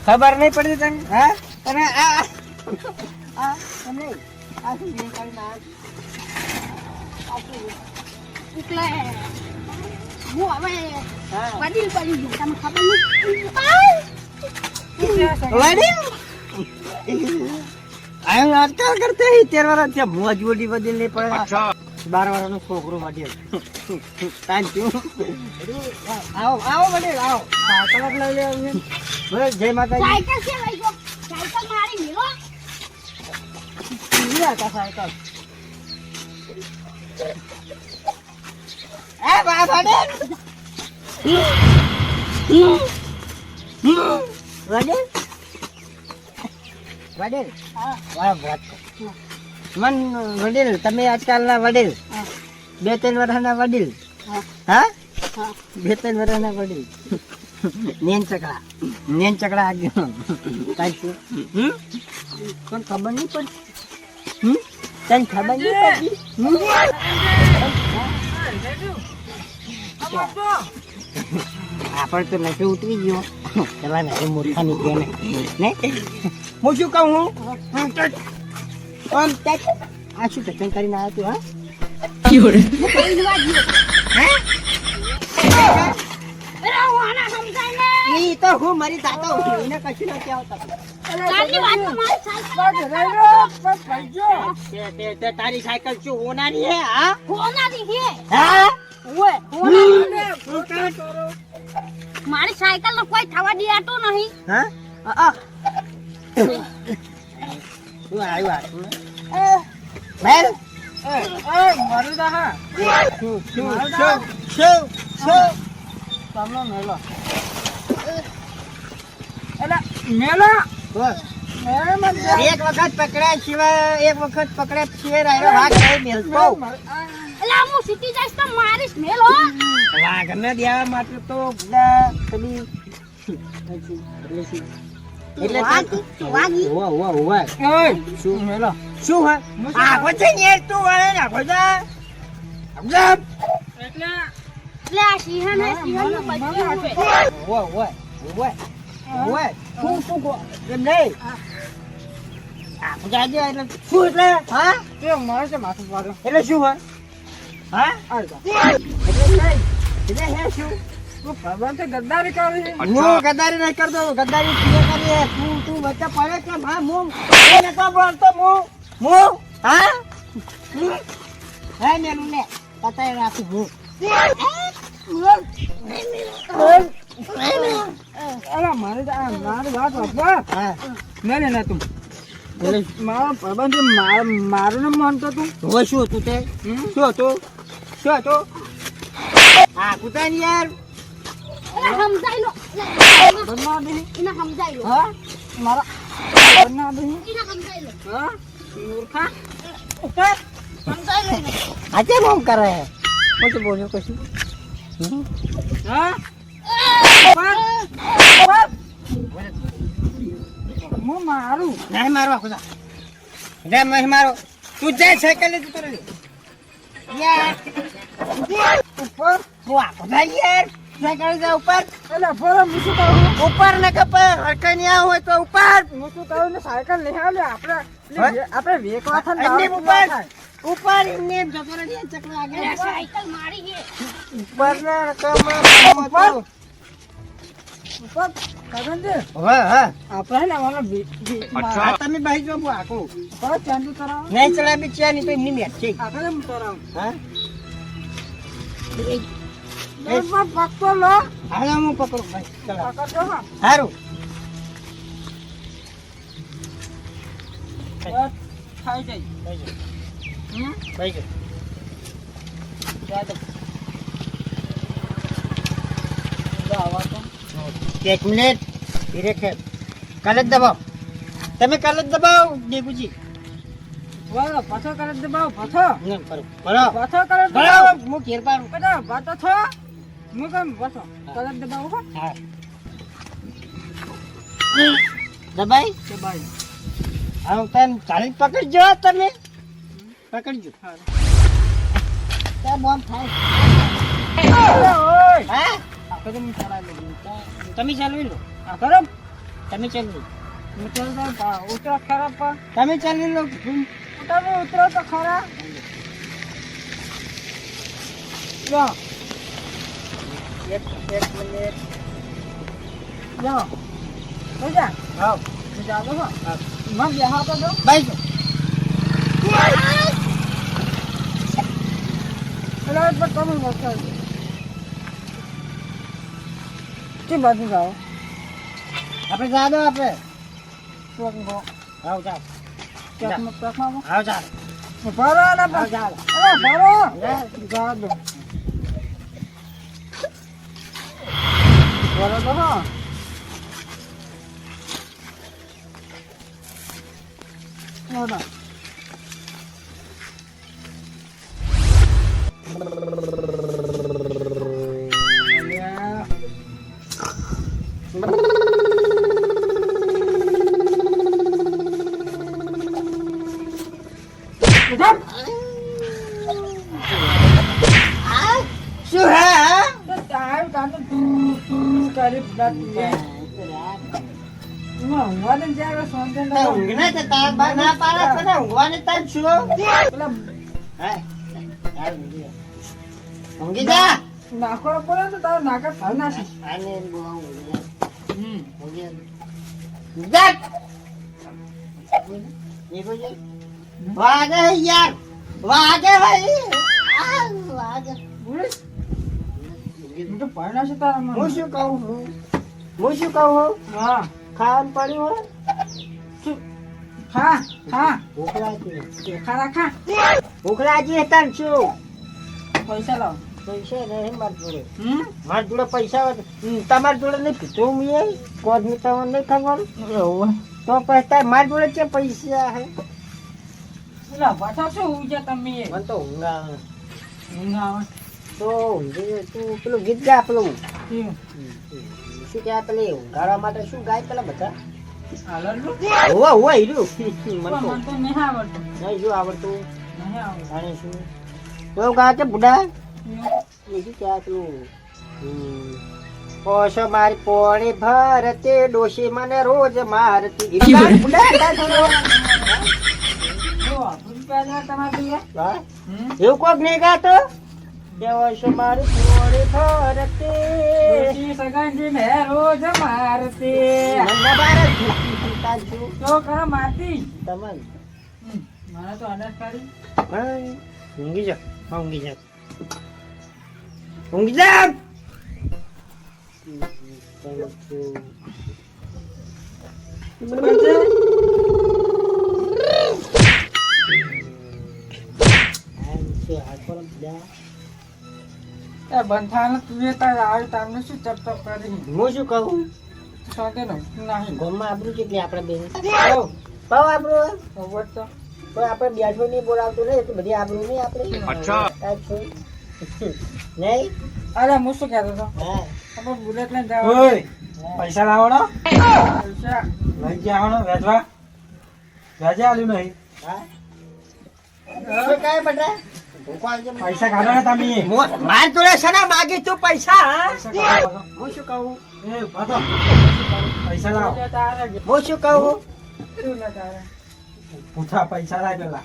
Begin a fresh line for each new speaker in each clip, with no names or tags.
ખબર નહીં પડતી તને? હા, અને આજકાલ કરતે 13 વર્ષ છે મોજ બોડી બદલ નહીં પડે. 12 વર્ષનો છોકરો માટે આવો આવો વડીલ આવો. સાયકલ લઈ લે. જય માતાજી. સાયકલ મારી મેલો. સાયકલ એ બા વડીલ. વડીલ વડીલ વાહ વાત મન વડીલ તમે આજકાલના વડીલ 2-3 વર્ષના વડીલ. હા 2-3 વર્ષના વડીલ નેન ચકડા આગળ કાઈ પણ ખબર નહીં પડી. તને ખબર નહીં પડી. આપણે તો નથી ઉતરી ગયો. પેલા ને મોટા ની ગયો ને હું શું કહું હું આ શું ટચન કરીને આવ્યો તું? હા તો હું મારી દાદા એને કશું નથી આવતા. તારી સાયકલ શું હોનારી હે? હા હોનારી હે. હા મારી સાયકલ નો કોઈ થવા દેતો નહીં. હા શું આવ્યું બેલ મારું દા. હા તમને મેલો એક વખત પકડ્યા સિવાય ભાગ મેલતો. હું સીટી જઈશ તો મારીશ મેલો. વાઘ ને દેવા માટે તો શું મેલો શું હોય આખો છે ને તું વળે ને આખો જા એટલે આ સિંહણ ને સિંહણ નું બચ્ચું હોય શું એમ નહીં આખો જાજે એટલે શું એટલે હા તે મારે છે માથું પાડો એટલે શું હોય હા એટલે હે શું ગદ્દારી કરી? હું ગદ્દારી નહીં કરતો. ગદ્દારી કરી તું વચ્ચે પડે કે હા હું નતો બોલતો હું હા હે મેલું ને પતાઈ રાખું હું. મારી વાત હા મેલે ના તું મારો પ્રબંધ મારું ને માનતો તું હવે શું હતું તે શું હતું હા કુતાની યાર સમજાઈ લો હા મારા હા મૂર્ખા સમજાઈ લો આજે મોમ કરે હે હું તો બોલ્યો કશું હા હું મારું નહીં મારવા ખુદા રે નહીં મારો તું જાય સાયકલ લે તું રે યાર ઉપર વાહ ખુદા યાર સાયકલ જા ઉપર એટલે ફોરમ મુસુ કહું ઉપર ને કપર હરકઈ આ હોય તો ઉપર મુસુ કહું ને સાયકલ લઈ આલે આપણે વેકવા થન ઉપર ને જતો રે ચકડો આગળ સાયકલ મારી છે ઉપર ને કમ ઉપર કદન દે હા આપણે ને વાળા અચ્છા તમે ભાઈ જો આકો બસ ચાંદુ કરાવ નહીં ચલા બી ચા ની તો એમની મેચ છે આગળ એમ કરાવ હા પકડો લો હવે હું પકડું ભાઈ ચલો પકડો હારું ખાઈ જાય ભાઈ एक मिनट धीरे खे कलत दबाओ તમે કલત દબાવ દેગુજી વાહ પાછો કલત દબાવ પાછો પાછો કલત દબાવ હું ઘેર પાડું કદા પાછો છો હું કેમ પાછો કલત દબાવ હા દબાઈ હવે તને ચાલી પકડજો તમે પકડજો ત્યાં બોમ્બ થાય હા તમે ચાલવી લો ખરાબ તમે ચાલવી ઉતરો ખરાબ તમે ચાલી લો તમે ઉતરો તો ખરા લો એક મિનિટ લો જા હા જાઓ હો મમ બેહા તો દો બાઈ અરે પર તમે વખત કે બાજુ જાઓ આપણે જા દો આપણે આવ જા આવ જા ભરો ના ભરો જા અરે ભરો જા દો ભરો તો હા ના શું હે ઊંઘી જા નાખો પડે તો તારો નાકા થાવ નાખી વાગે યાર વાગે ભાઈ વાગે તો પડના છે તારા હું શું કહું હા ખાવાનું પડ્યું હોય શું ખા ભૂખલાજી હતા ને શું પૈસા લાવ પૈસા નહીં મારા જોડે પૈસા તમારા જોડે નહીં પીધું મેં કોદ ને તમને નહીં ખબર તો પૈસા મારા જોડે છે પૈસા હે શું ઊંઘે તમે મને તો ઊંઘ આવે તો તું પેલું ગીત ગા પેલું શું કે પેલી ઊંઘાડવા માટે શું ગાય પેલા બધા પોષો મારી પોણી ભરતે ડોશી મને રોજ મારતી એવું કોક નહીં ગાતો મારી પોણી ભરતે સગનજી ને રોજ મારતી મારતી તમારી મારા તો અનાજ કાઢી ઊંઘી જા બંધાણ તું તમને શું ચપ કરી હું શું કહું શોખે નો નહીં ગોમમાં આબરું કેટલી આપણે બેન ભાવ આબરું તો આપણે બેઠો નહીં બોલાવતું નહીં એટલી બધી આબરું નહીં આપણે નહીં અરે હું શું કહેતો હતો આપણે બુલેટ લઈને જાવ પૈસા લાવવાનો પૈસા લઈ ગયા આવવાનો વેચવા વેચે આલ્યું નહીં કાંઈ બટા પૈસા કાઢો ને તમે માર જોડે છે ને માગી તું પૈસા હું શું કહું પૈસા લાવ હું શું કહું પૂછા પૈસા લાવ પેલા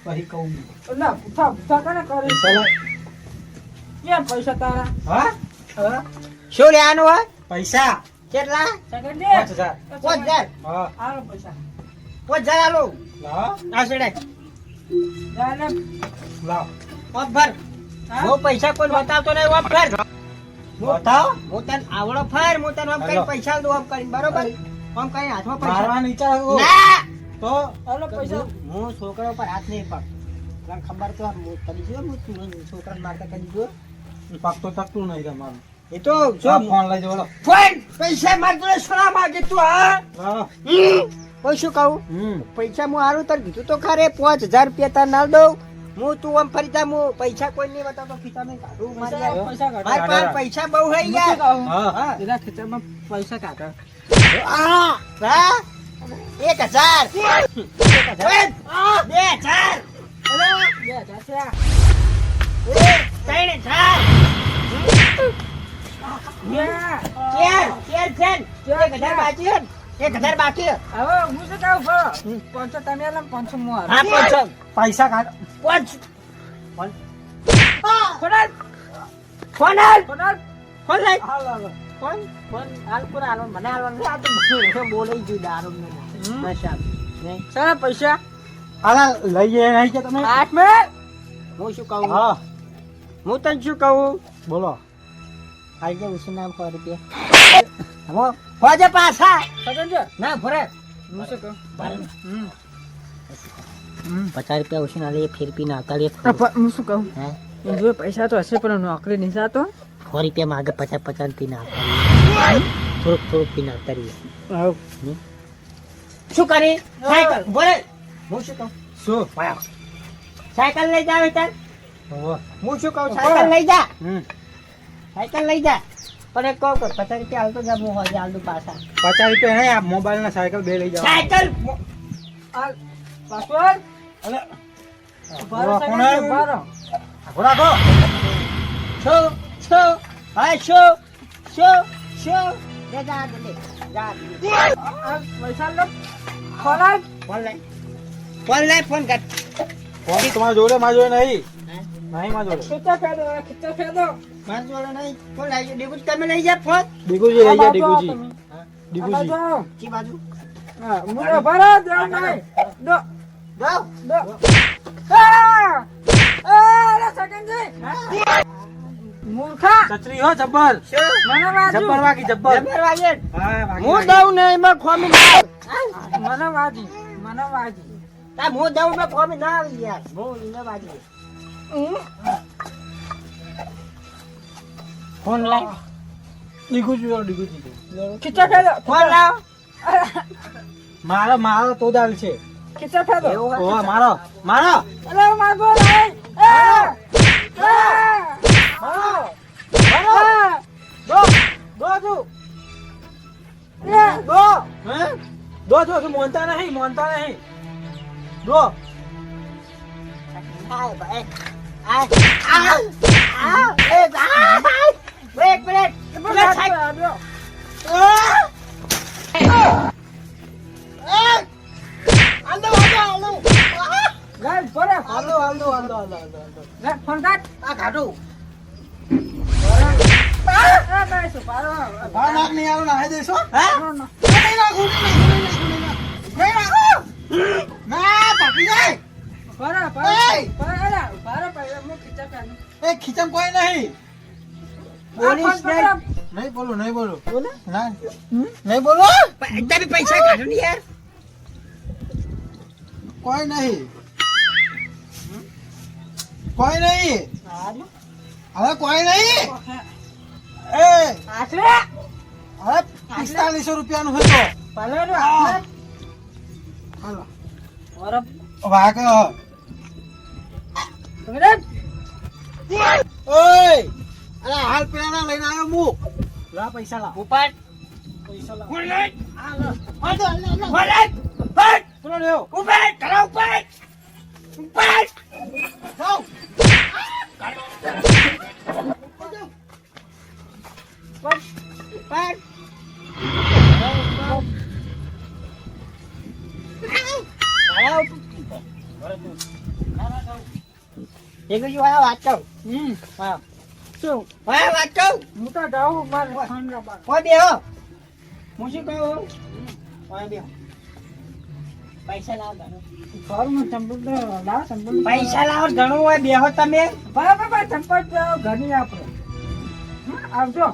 પછી કહું પૂછા કરે પૈસા તારા હા શું લેવાનું હોય પૈસા કેટલા 5000 હાલો પૈસા 5000 હાલો લાવ લાવ ભર હું પૈસા કોઈ બતાવતો નહીં ઓફ કર બતાવ હું તને આવડો ફર હું તને ઓમ કરી પૈસા દઉં ઓમ કરી બરોબર ઓમ કરી હાથમાં પૈસા મારવા નીચે ના તો હાલો પૈસા હું છોકરો પર હાથ નહીં પડ તને ખબર તો કરી જો હું છોકરાને મારતા કરી જો પગ તો તકતું નહીં તમારું એ તો જો ફોન લઈ જો ફોન પૈસા માર જોડે સોના માંગે તું હા કોઈ શું કહું પૈસા હું હારું તને કીધું તો ખરે 5000 રૂપિયા તને ના દઉં હું તું આમ ફરી જા હું પૈસા કોઈ નહીં બતાવતો ખીચા નહીં કાઢું મારી પાસે પૈસા બહુ હે યાર એના ખીચામાં પૈસા કાઢો 1000 2000
અરે 2000 છે આ.
3000 1000 બાકી છે. 1000 બાકી છે.
હવે હું શું કહું ફરો 500 તમે આલો 500 હું આલું.
હા 500
પૈસા કાઢ.
ફોન
ફોન
ફોન હાલ
ફોન
ફોન લઈ
હાલો હાલો.
ફોન ફોન હાલ પૂરા હાલ મને હાલવાનું આ તો બોલે જ દારૂ ને નશા નહીં
સારા પૈસા
આલા લઈએ નહીં કે તમે?
8 મિનિટ.
હું શું કહું
હા
હું તને શું કહું
બોલો.
આજે ઉસી નામ 100 રૂપિયા હવે ખોજે પાછા
સગન છે
ના ભરે
હું શું કહું
50 રૂપિયા ઉસી ના લે ફેર પી ના આવતા લે
હું શું કહું
હે
જો પૈસા તો હશે પણ નોકરી નહીં જાતો
100 રૂપિયા માં આગળ 50 પી ના આવતા થોડુંક પી ના આવતા રહીએ શું કરી સાયકલ બોલે હું શું કહું
શું?
સાયકલ લઈ જાવ તાર
ઓહો.
હું શું કહું સાયકલ લઈ જા
હમ.
સાયકલ લઈ જા પણ એક કહું 50 રૂપિયા હાલતો જા હું હજે હાલતું પાછા
50 રૂપિયા નહીં, આ મોબાઈલ ના સાયકલ બે લઈ જાઓ.
સાયકલ
આ પાસવર્ડ
અલે,
બારો
કોણ
સગન
આવ્યું?
બારો
આઘો રાખો.
છો છો હા છો છો છો લે જા દે જા
આ પૈસા લો ખોલાય
ફોન લઈ ફોન કર
ફોન તમારા જોડે મારા જોડે નહીં. નહીં મારા જોડે.
ખીચા ફેદો
માર જોડે નહીં ફોન લઈ જા ડીબુજ તમે લઈ જા ફોન
ડીગુજી લઈ જા ડીગુજી. ડીગુજી.
જી બાજુ
હા મુરો ભરો દો નહીં દો
જાઓ
દો આ લે સગનજી મૂર્ખા
છત્રી હો જબ્બર.
મને વાજુ
જબ્બર વાગી જબ્બર.
જબર વાગે
હા વાગી
હું
વાગી.
દઉં ને એમાં ખોમી ના આવે.
મને વાજી
તા હું દઉં ને ખોમી ના આવી યાર હું ને વાગે ફોન લઈ
ડીગુજી લો, ડીગુજી.
ખીચા ફેદો
ફોન લાવ
મારો તો દાલ છે.
ખીચા ફેદો
એવું
ઓહો મારો મારો
અરે માગો નહીં
દો જો તું મોનતા નહીં દો.
આય ભાઈ આય એક મિનિટ
ફોન કાઢ
આ કાઢું
ભાવ નાખ નહીં આલો નાહી દેશો.
હા નહીં નાખું ના પાકી જાય
એ ખીચમ કોઈ નહીં.
બોલીશ નહીં
નહીં બોલું
બોલે
ના નહીં બોલો.
તમે પૈસા કાઢો ને યાર
કોઈ નહીં હવે કોઈ નહીં. એ હવે 4500 રૂપિયાનું હતો. હાલો વાગ. ઓય અરે હાલ પેલા લઈને આવ્યો હું. લા પૈસા લા.
ઉપાડ
પૈસા લા.
ફોન લઈ ફોન લઈ
પેલો લેવો.
ઉપાડ કરો ઉપાડ
જાઓ.
ઉપાડ એક બીજું વાત કહું શું વાત કહું
હું તો જાઉં મારે ફોન રબાર
કોઈ બેહો હું શું કહું કોઈ બેહો પૈસા લાવ ઘણું
ઘરમાં ચંપલ લાવ ચંપલ
પૈસા લાવ ઘણું હોય બેહો તમે
બરાબર ચંપલ ઘરની આપણે આવજો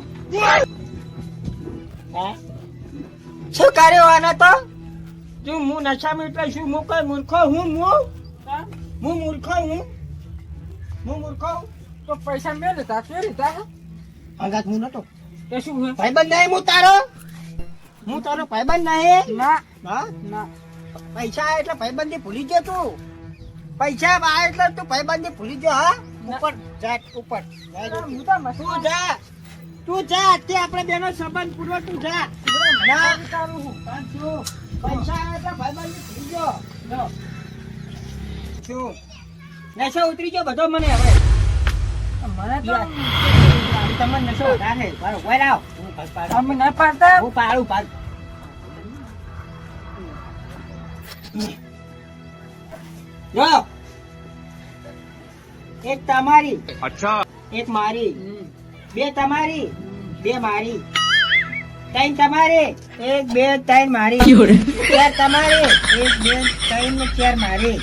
શું કર્યો આને તો તું હું નશામાં એટલે શું હું કોઈ મૂર્ખો હું મૂર્ખો હું મૂર્ખો
તો પૈસા મેં લીધા શું લીધા
અંગાત હું નતો
તે શું હે?
ભાઈબંધ નહીં હું તારો ભાઈબંધ નહીં
ના
હા
ના
પૈસા એટલે ભાઈબંધી ભૂલી ગયો તું પૈસા આ એટલે તું ભાઈબંધી ભૂલી ગયો હા ઉપર જા ઉપર
હું તો
તું જા તે આપણે બેનો સંબંધ પૂરો તું જા ના
કરું છું
પૈસા આવે તો ભાઈબંધ થઈ ગયો જો શું નશો ઉતરી ગયો બધો મને હવે
મને તો
તમને નશો વધારે મારો કોઈ લાવ હું ઘર પાડું
અમે ના પાડતા
હું પાડું જો એક તમારી
અચ્છા
એક મારી બે તમારી બે મારી ત્રણ તમારી એક બે ત્રણ મારી ચાર તમારી એક બે ત્રણ ને ચાર મારી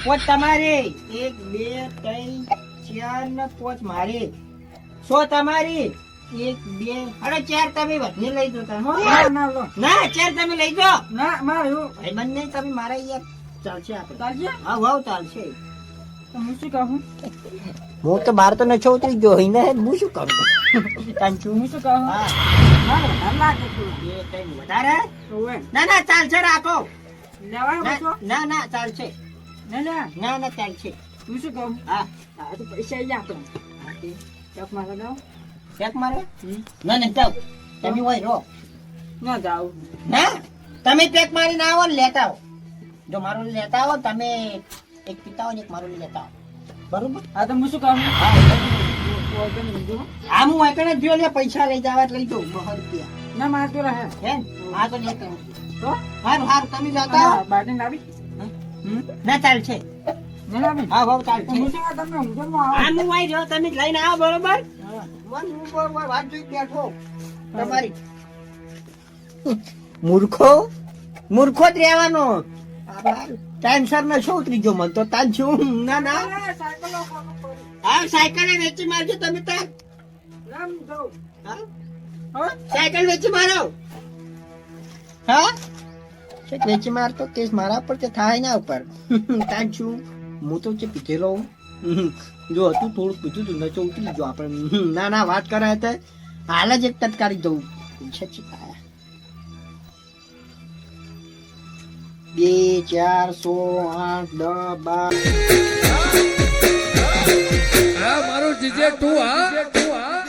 પાંચ તમારી એક બે ત્રણ ચાર ને પાંચ મારી 100 તમારી એક બે અરે ચાર તમે વધને લઈ જતા હો
ના ના લો
ના ચાર તમે લઈ જાઓ
ના મારું
ભાઈ બંને તમે મારા યાર ચાલશે આપણે
ચાલશે
હા વાવ ચાલશે
તો હું શું કહું
હું તો બાર તો નછો ઉતરી ગયો ને હું શું કરું કાંચું
હું શું કહું
હા
મારે વધારે લાગે છે
બે ત્રણ વધારે
ઓવે
ના ના ચાલશે રાખો
લેવાય
ના
બસો
ના ના ચાલશે
ના ના
ના ના ચાલશે
હું શું કહું
હા
આ તો પૈસા આવી આપણે ચક મારે દો
ચેક મારે ના ના જાઓ તમે હોય રહો
ના જાવ
ના તમે ચેક મારી ના આવો ને લેતા આવો જો મારું લેતા આવો તમે એક પીતા આવો ને એક મારું લેતા આવો બરોબર
આ તો હું શું કહું
હા
ઓર્ડર લીધો
આમ હું એકને જો લે પૈસા લઈ જવા લઈ દઉં 100 રૂપિયા
ના મારે તો રહે
હે હા તો લેતા આવો.
તો
હારું હારું તમે જતા આવો
બાટી લાવી
ના ચાલશે
ના લાવી
હા ભાવ
તો
ચાલશે
હું શું કહું, તમે ઊંઘમાં આવો
આમ હું વાઈ રહ્યો તમે જ લઈને આવો બરોબર
હા.
મન ઉપર વાત જોઈ બેઠો તમારી મૂર્ખો જ રહેવાનો ટેન્શન ન છો ઉતરી ગયો મન તો તાન છું ના ના
સાયકલ આપવાનું પડે.
હા સાયકલ વેચી મારજો તમે તાર
લામ જાઉં.
હા? હા? સાયકલ વેચી મારો હા છેક વેચી મારતો કેસ મારા પર તે થાય ના ઉપર તાન છું હું તો જે પીધેલો હું. જો હતું થોડું પીધું તું નચો ઉતરી ગયો આપણે ના ના વાત કરાય તો હાલ જ એક તત્કારી જવું પૈસા ચીપાયા 2 4 100 8 10 12
મારું જીજે તું હા